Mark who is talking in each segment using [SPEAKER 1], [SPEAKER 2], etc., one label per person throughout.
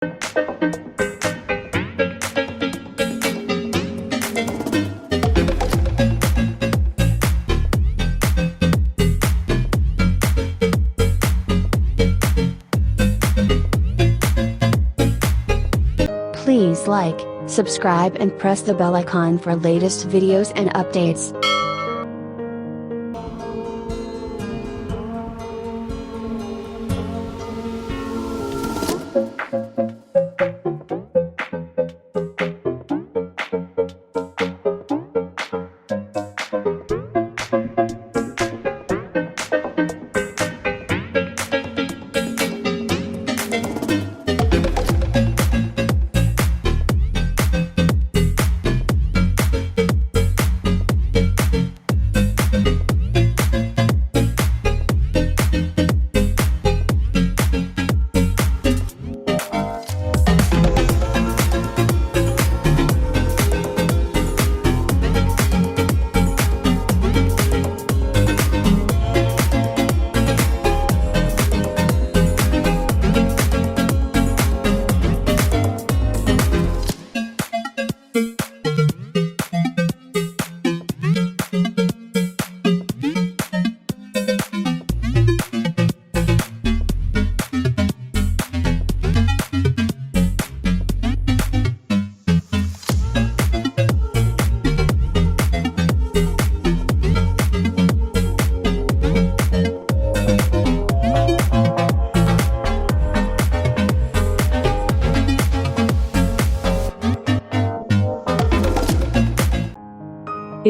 [SPEAKER 1] Please like, subscribe and press the bell icon for latest videos and updates.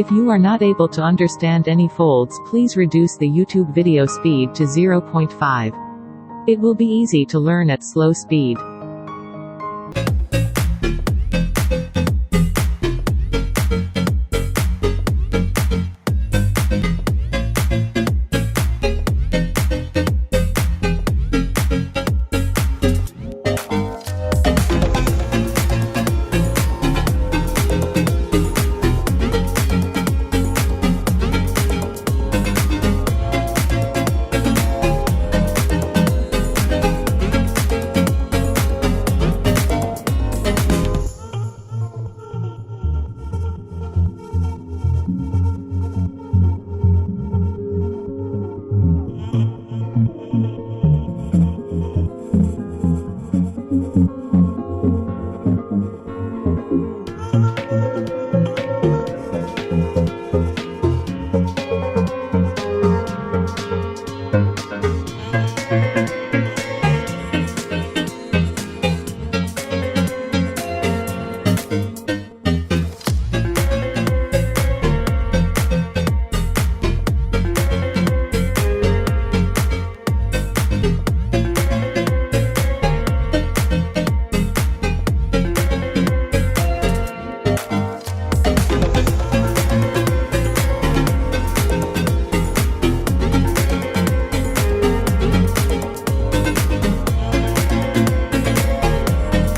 [SPEAKER 2] If you are not able to understand any folds, please reduce the YouTube video speed to 0.5. It will be easy to learn at slow speed.